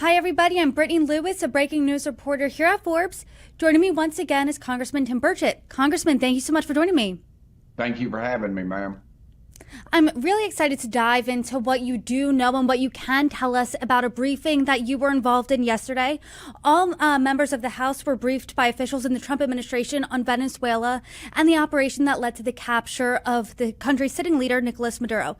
Hi, everybody. I'm Brittany Lewis, a breaking news reporter here at Forbes. Joining me once again is Congressman Tim Burchett. Congressman, thank you so much for joining me. Thank you for having me, ma'am. I'm really excited to dive into what you do know and what you can tell us about a briefing that you were involved in yesterday. All members of the House were briefed by officials in the Trump administration on Venezuela and the operation that led to the capture of the country's sitting leader, Nicolas Maduro.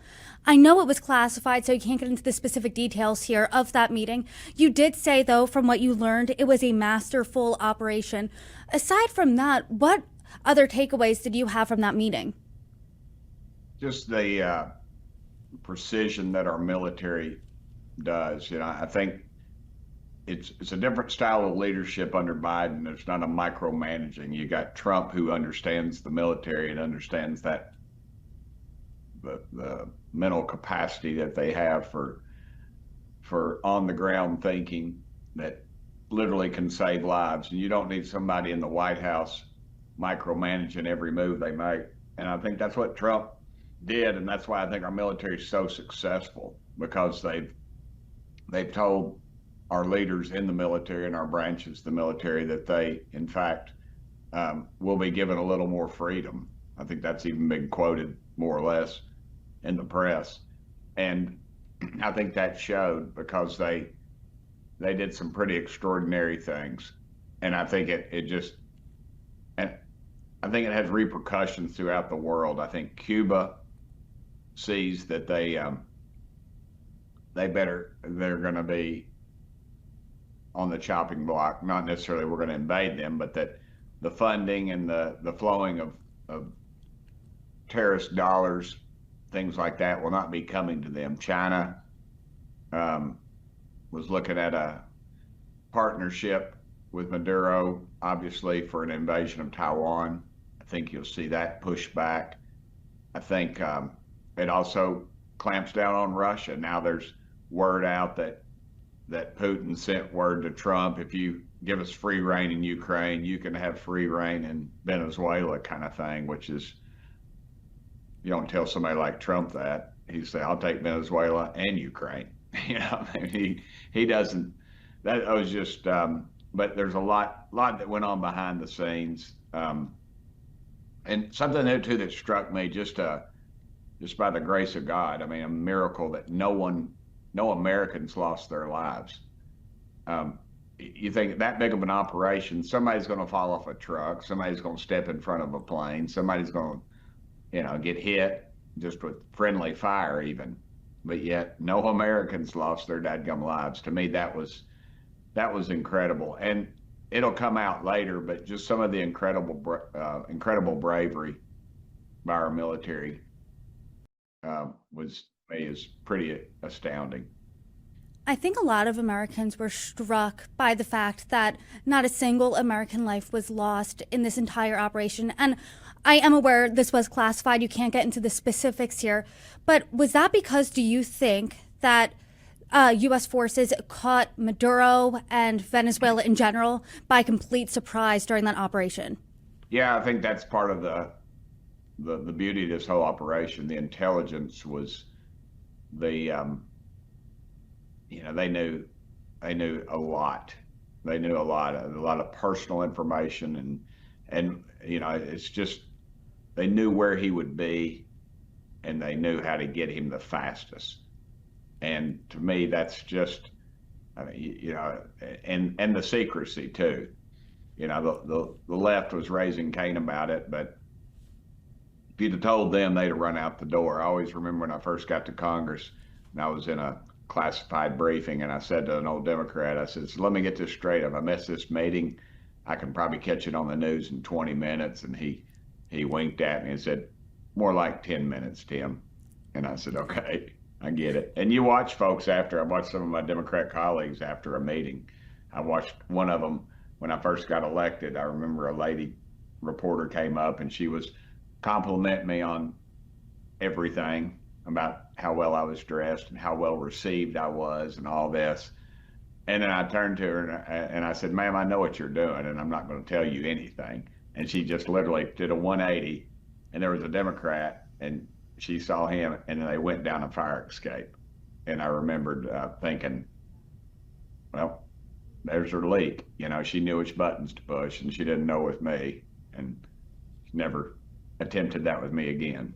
I know it was classified, so you can't get into the specific details here of that meeting. You did say, though, from what you learned, it was a masterful operation. Aside from that, what other takeaways did you have from that meeting? Just the precision that our military does. I think it's a different style of leadership under Biden. It's not a micromanaging. You got Trump, who understands the military and understands that the mental capacity that they have for on the ground thinking that literally can save lives. And you don't need somebody in the White House micromanaging every move they make. And I think that's what Trump did, and that's why I think our military is so successful, because they've told our leaders in the military and our branches of the military that they, in fact, will be given a little more freedom. I think that's even been quoted more or less in the press, and I think that showed because they did some pretty extraordinary things, and I think it just and I think it has repercussions throughout the world. I think Cuba sees that they're going to be on the chopping block. Not necessarily we're going to invade them, but that the funding and the flowing of terrorist dollars, things like that, will not be coming to them. China was looking at a partnership with Maduro, obviously, for an invasion of Taiwan. I think you'll see that push back. I think it also clamps down on Russia. Now there's word out that Putin sent word to Trump: if you give us free reign in Ukraine, you can have free reign in Venezuela, kind of thing, which is, you don't tell somebody like Trump that. He say, I'll take Venezuela and Ukraine. I mean, he doesn't. That was just. But there's a lot that went on behind the scenes, and something there too that struck me, just by the grace of God. I mean, a miracle that no Americans lost their lives. You think that big of an operation, somebody's going to fall off a truck, somebody's going to step in front of a plane, somebody's going to, get hit just with friendly fire even, but yet no Americans lost their dadgum lives. To me, that was incredible, and it'll come out later. But just some of the incredible bravery by our military was is pretty astounding. I think a lot of Americans were struck by the fact that not a single American life was lost in this entire operation. And I am aware this was classified. You can't get into the specifics here. But was that because, do you think, that U.S. forces caught Maduro and Venezuela in general by complete surprise during that operation? Yeah, I think that's part of the beauty of this whole operation. The intelligence was the they knew a lot. They knew a lot of personal information, and it's just they knew where he would be, and they knew how to get him the fastest. And to me, that's just, I mean, and the secrecy too. The left was raising Cain about it, but if you'd have told them, they'd have run out the door. I always remember when I first got to Congress, and I was in a classified briefing, and I said to an old Democrat, I said, so let me get this straight. If I miss this meeting, I can probably catch it on the news in 20 minutes. And he winked at me and said, more like 10 minutes, Tim. And I said, okay, I get it. And you watch folks after. I watched some of my Democrat colleagues after a meeting. I watched one of them when I first got elected. I remember a lady reporter came up, and she was complimenting me on everything about how well I was dressed and how well received I was and all this. And then I turned to her and I said, ma'am, I know what you're doing, and I'm not going to tell you anything. And she just literally did a 180, and there was a Democrat, and she saw him, and then they went down a fire escape. And I remembered thinking, there's her leak. You know, she knew which buttons to push, and she didn't know with me, and she never attempted that with me again.